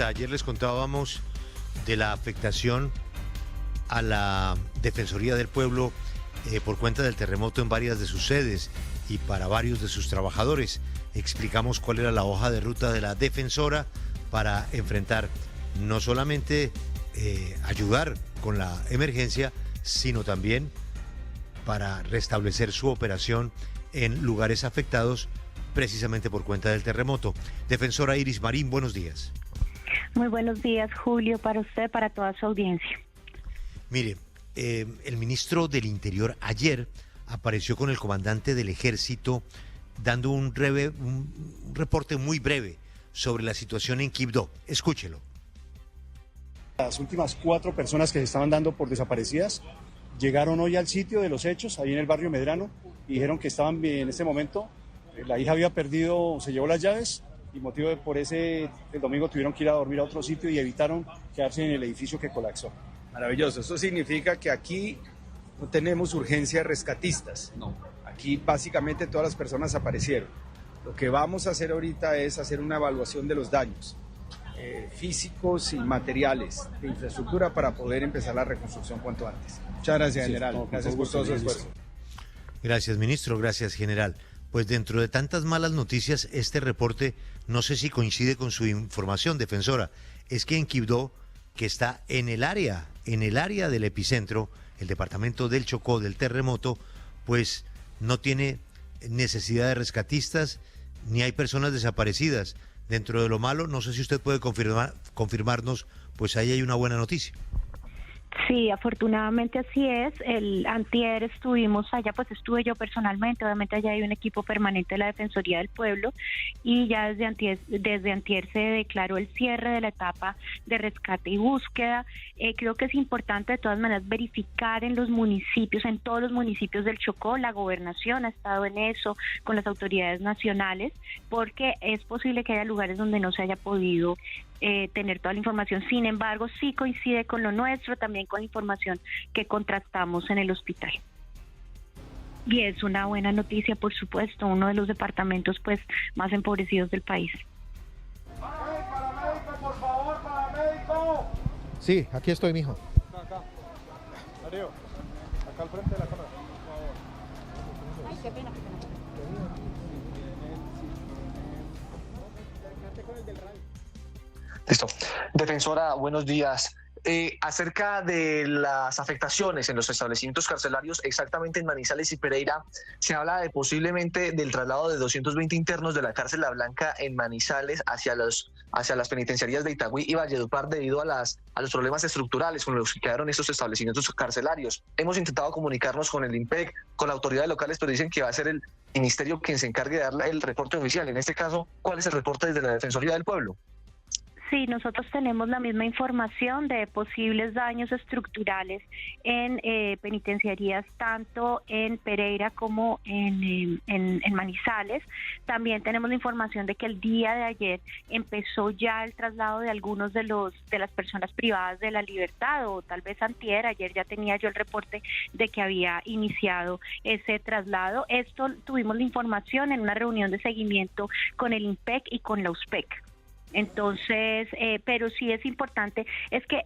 Ayer les contábamos de la afectación a la Defensoría del Pueblo por cuenta del terremoto en varias de sus sedes y para varios de sus trabajadores. Explicamos cuál era la hoja de ruta de la Defensora para enfrentar no solamente ayudar con la emergencia, sino también para restablecer su operación en lugares afectados precisamente por cuenta del terremoto. Defensora Iris Marín, buenos días. Muy buenos días, Julio, para usted, para toda su audiencia. Mire, el ministro del Interior ayer apareció con el comandante del Ejército dando un reporte muy breve sobre la situación en Quibdó. Escúchelo. Las últimas 4 personas que se estaban dando por desaparecidas llegaron hoy al sitio de los hechos, ahí en el barrio Medrano, y dijeron que estaban bien en este momento. La hija había perdido, se llevó las llaves, y motivo por ese, el domingo tuvieron que ir a dormir a otro sitio y evitaron quedarse en el edificio que colapsó. Maravilloso, eso significa que aquí no tenemos urgencias rescatistas, no. Aquí básicamente todas las personas aparecieron. Lo que vamos a hacer ahorita es hacer una evaluación de los daños físicos y materiales de infraestructura para poder empezar la reconstrucción cuanto antes. Muchas gracias, general. Gracias por todo su esfuerzo. Gracias, ministro. Gracias, general. Pues dentro de tantas malas noticias, este reporte, no sé si coincide con su información, defensora, es que en Quibdó, que está en el área del epicentro, el departamento del Chocó, del terremoto, pues no tiene necesidad de rescatistas, ni hay personas desaparecidas. Dentro de lo malo, no sé si usted puede confirmarnos, pues ahí hay una buena noticia. Sí, afortunadamente así es. El antier estuvimos allá, pues estuve yo personalmente, obviamente allá hay un equipo permanente de la Defensoría del Pueblo y ya desde antier se declaró el cierre de la etapa de rescate y búsqueda. Creo que es importante de todas maneras verificar en los municipios, en todos los municipios del Chocó, la gobernación ha estado en eso, con las autoridades nacionales, porque es posible que haya lugares donde no se haya podido tener toda la información. Sin embargo, sí coincide con lo nuestro, también con la información que contrastamos en el hospital. Y es una buena noticia, por supuesto, uno de los departamentos pues más empobrecidos del país. ¡Paramédico, por favor, paramédico! Sí, aquí estoy, mijo. Acá. Darío, acá al frente de la cámara, por favor. Ay, qué pena. Listo. Defensora, buenos días. Acerca de las afectaciones en los establecimientos carcelarios, exactamente en Manizales y Pereira, se habla de posiblemente del traslado de 220 internos de la cárcel La Blanca en Manizales hacia las penitenciarías de Itagüí y Valledupar debido a los problemas estructurales con los que quedaron estos establecimientos carcelarios. Hemos intentado comunicarnos con el IMPEC, con las autoridades locales, pero dicen que va a ser el ministerio quien se encargue de dar el reporte oficial. En este caso, ¿cuál es el reporte desde la Defensoría del Pueblo? Sí, nosotros tenemos la misma información de posibles daños estructurales en penitenciarías, tanto en Pereira como en Manizales. También tenemos la información de que el día de ayer empezó ya el traslado de algunos de las personas privadas de la libertad, o tal vez antier. Ayer ya tenía yo el reporte de que había iniciado ese traslado. Esto tuvimos la información en una reunión de seguimiento con el IMPEC y con la USPEC. Entonces, pero sí es importante, es que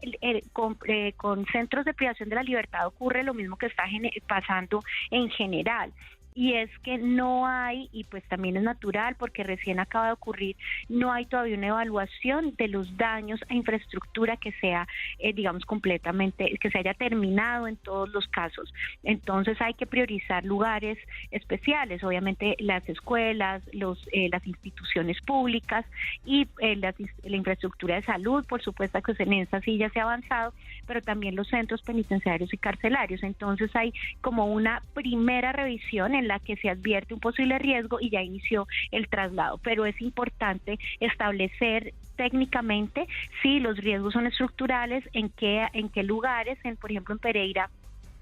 con centros de privación de la libertad ocurre lo mismo que está pasando en general. Y es que no hay, y pues también es natural porque recién acaba de ocurrir, no hay todavía una evaluación de los daños a infraestructura que sea, digamos, completamente, que se haya terminado en todos los casos. Entonces hay que priorizar lugares especiales, obviamente las escuelas, las instituciones públicas y la infraestructura de salud, por supuesto que en esa sí ya se ha avanzado, pero también los centros penitenciarios y carcelarios. Entonces hay como una primera revisión en la que se advierte un posible riesgo y ya inició el traslado, pero es importante establecer técnicamente si los riesgos son estructurales, en qué lugares, por ejemplo en Pereira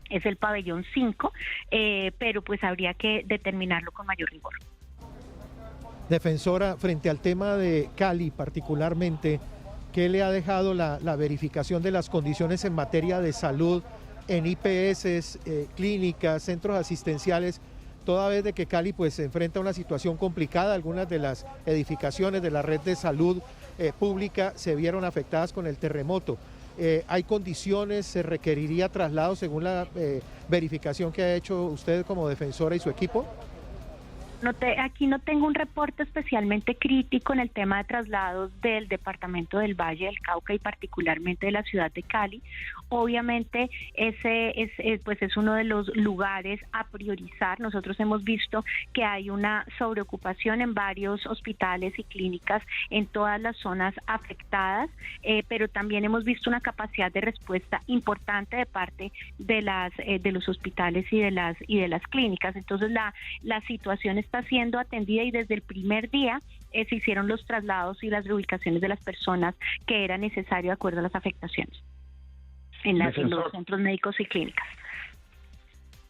es el pabellón 5, pero pues habría que determinarlo con mayor rigor. Defensora, frente al tema de Cali particularmente, ¿qué le ha dejado la verificación de las condiciones en materia de salud en IPS, clínicas, centros asistenciales, toda vez de que Cali pues se enfrenta a una situación complicada? Algunas de las edificaciones de la red de salud pública se vieron afectadas con el terremoto. ¿Hay condiciones? ¿Se requeriría traslado según la verificación que ha hecho usted como defensora y su equipo? Aquí no tengo un reporte especialmente crítico en el tema de traslados del departamento del Valle del Cauca y particularmente de la ciudad de Cali. Obviamente ese es uno de los lugares a priorizar. Nosotros hemos visto que hay una sobreocupación en varios hospitales y clínicas en todas las zonas afectadas, pero también hemos visto una capacidad de respuesta importante de parte de los hospitales y de las clínicas. Entonces la situación está siendo atendida y desde el primer día se hicieron los traslados y las reubicaciones de las personas que era necesario de acuerdo a las afectaciones en los centros médicos y clínicas.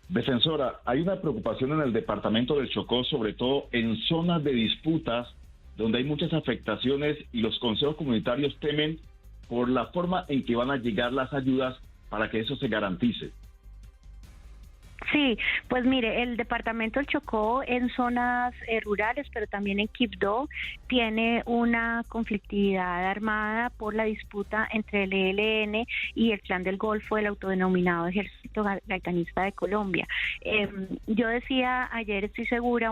Defensora, hay una preocupación en el departamento del Chocó, sobre todo en zonas de disputas donde hay muchas afectaciones y los consejos comunitarios temen por la forma en que van a llegar las ayudas para que eso se garantice. Sí, pues mire, el departamento del Chocó en zonas rurales, pero también en Quibdó, tiene una conflictividad armada por la disputa entre el ELN y el Clan del Golfo, el autodenominado Ejército Gaetanista de Colombia. Yo decía ayer, estoy segura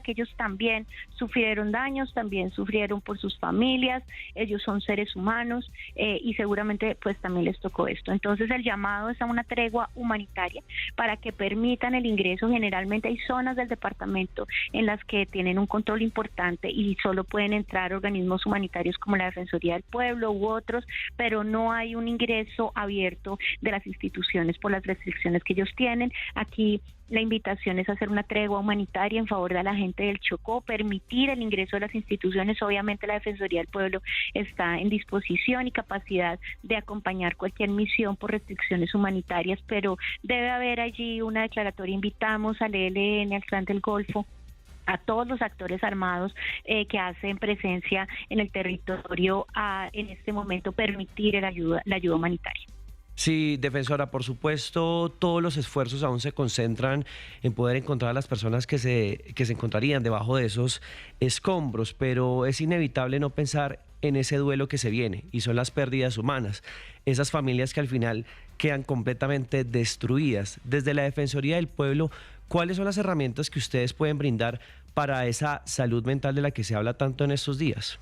que ellos también sufrieron daños, también sufrieron por sus familias, ellos son seres humanos y seguramente pues también les tocó esto. Entonces el llamado es a una tregua humanitaria para que permitan el ingreso. Generalmente hay zonas del departamento en las que tienen un control importante y solo pueden entrar organismos humanitarios como la Defensoría del Pueblo u otros, pero no hay un ingreso abierto de las instituciones por las restricciones que ellos tienen. Aquí la invitación es hacer una tregua humanitaria en favor de la gente del Chocó, permitir el ingreso de las instituciones. Obviamente la Defensoría del Pueblo está en disposición y capacidad de acompañar cualquier misión por restricciones humanitarias, pero debe haber allí una declaratoria. Invitamos al ELN, al Clan del Golfo, a todos los actores armados que hacen presencia en el territorio a en este momento permitir la ayuda humanitaria. Sí, defensora, por supuesto, todos los esfuerzos aún se concentran en poder encontrar a las personas que se encontrarían debajo de esos escombros, pero es inevitable no pensar en ese duelo que se viene, y son las pérdidas humanas, esas familias que al final quedan completamente destruidas. Desde la Defensoría del Pueblo, ¿cuáles son las herramientas que ustedes pueden brindar para esa salud mental de la que se habla tanto en estos días?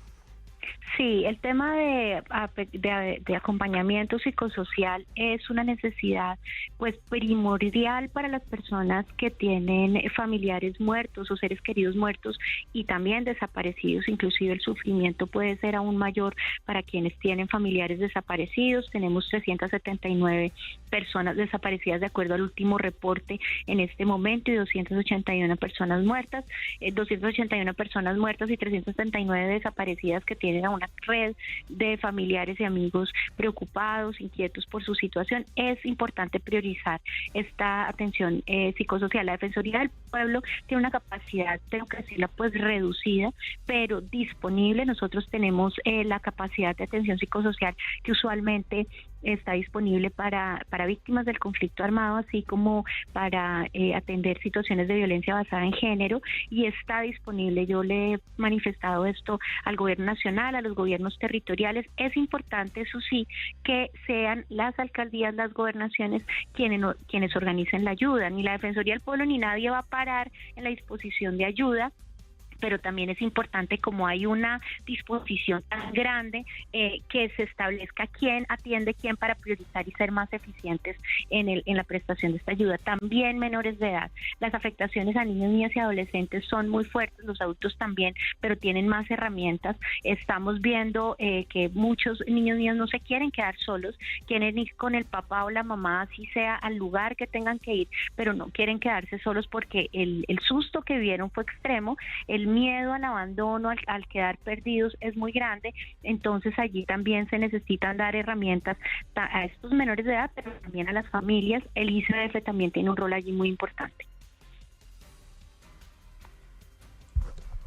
Sí, el tema de acompañamiento psicosocial es una necesidad pues primordial para las personas que tienen familiares muertos o seres queridos muertos y también desaparecidos. Inclusive el sufrimiento puede ser aún mayor para quienes tienen familiares desaparecidos. Tenemos 379 personas desaparecidas de acuerdo al último reporte en este momento y 281 personas muertas, 281 personas muertas y 379 desaparecidas que tienen a una red de familiares y amigos preocupados, inquietos por su situación. Es importante priorizar esta atención psicosocial. La Defensoría del Pueblo tiene una capacidad, tengo que decirla, pues reducida, pero disponible. Nosotros tenemos la capacidad de atención psicosocial que usualmente está disponible para víctimas del conflicto armado, así como para atender situaciones de violencia basada en género, y está disponible. Yo le he manifestado esto al gobierno nacional, a los gobiernos territoriales. Es importante, eso sí, que sean las alcaldías, las gobernaciones quienes organicen la ayuda. Ni la Defensoría del Pueblo ni nadie va a parar en la disposición de ayuda, pero también es importante, como hay una disposición tan grande, que se establezca quién atiende quién para priorizar y ser más eficientes en la prestación de esta ayuda. También menores de edad. Las afectaciones a niños, niñas y adolescentes son muy fuertes, los adultos también, pero tienen más herramientas. Estamos viendo que muchos niños y niñas no se quieren quedar solos, quieren ir con el papá o la mamá, así sea al lugar que tengan que ir, pero no quieren quedarse solos porque el susto que vieron fue extremo, el miedo al abandono, al quedar perdidos es muy grande. Entonces allí también se necesitan dar herramientas a estos menores de edad, pero también a las familias. El ICDF también tiene un rol allí muy importante.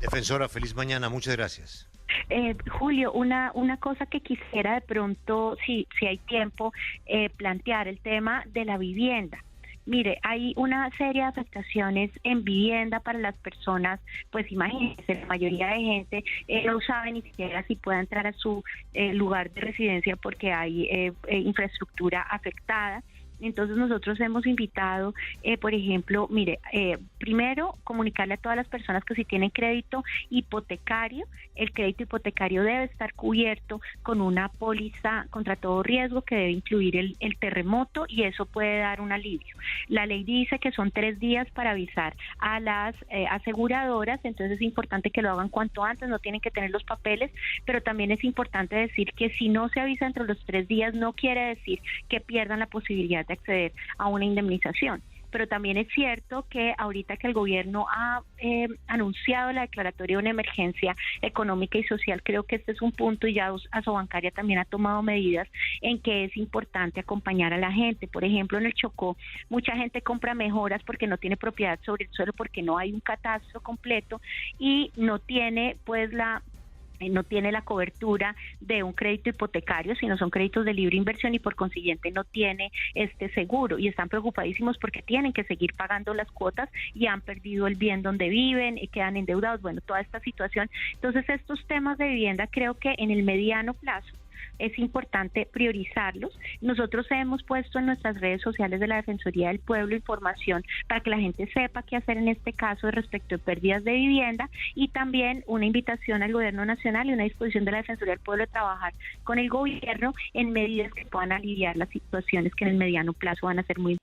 Defensora, feliz mañana, muchas gracias. Julio, una cosa que quisiera de pronto, si hay tiempo, plantear, el tema de la vivienda. Mire, hay una serie de afectaciones en vivienda para las personas, pues imagínense, la mayoría de gente no sabe ni siquiera si puede entrar a su lugar de residencia porque hay infraestructura afectada. Entonces nosotros hemos invitado, por ejemplo, mire, primero comunicarle a todas las personas que si tienen crédito hipotecario, el crédito hipotecario debe estar cubierto con una póliza contra todo riesgo que debe incluir el terremoto y eso puede dar un alivio. La ley dice que son 3 días para avisar a las aseguradoras, entonces es importante que lo hagan cuanto antes, no tienen que tener los papeles, pero también es importante decir que si no se avisa entre los 3 días no quiere decir que pierdan la posibilidad de acceder a una indemnización. Pero también es cierto que ahorita que el gobierno ha anunciado la declaratoria de una emergencia económica y social, creo que este es un punto y ya Asobancaria también ha tomado medidas en que es importante acompañar a la gente. Por ejemplo, en el Chocó, mucha gente compra mejoras porque no tiene propiedad sobre el suelo, porque no hay un catastro completo y no tiene pues no tiene la cobertura de un crédito hipotecario, sino son créditos de libre inversión y por consiguiente no tiene este seguro y están preocupadísimos porque tienen que seguir pagando las cuotas y han perdido el bien donde viven y quedan endeudados. Bueno, toda esta situación. Entonces, estos temas de vivienda creo que en el mediano plazo es importante priorizarlos. Nosotros hemos puesto en nuestras redes sociales de la Defensoría del Pueblo información para que la gente sepa qué hacer en este caso respecto de pérdidas de vivienda y también una invitación al Gobierno Nacional y una disposición de la Defensoría del Pueblo de trabajar con el gobierno en medidas que puedan aliviar las situaciones que en el mediano plazo van a ser muy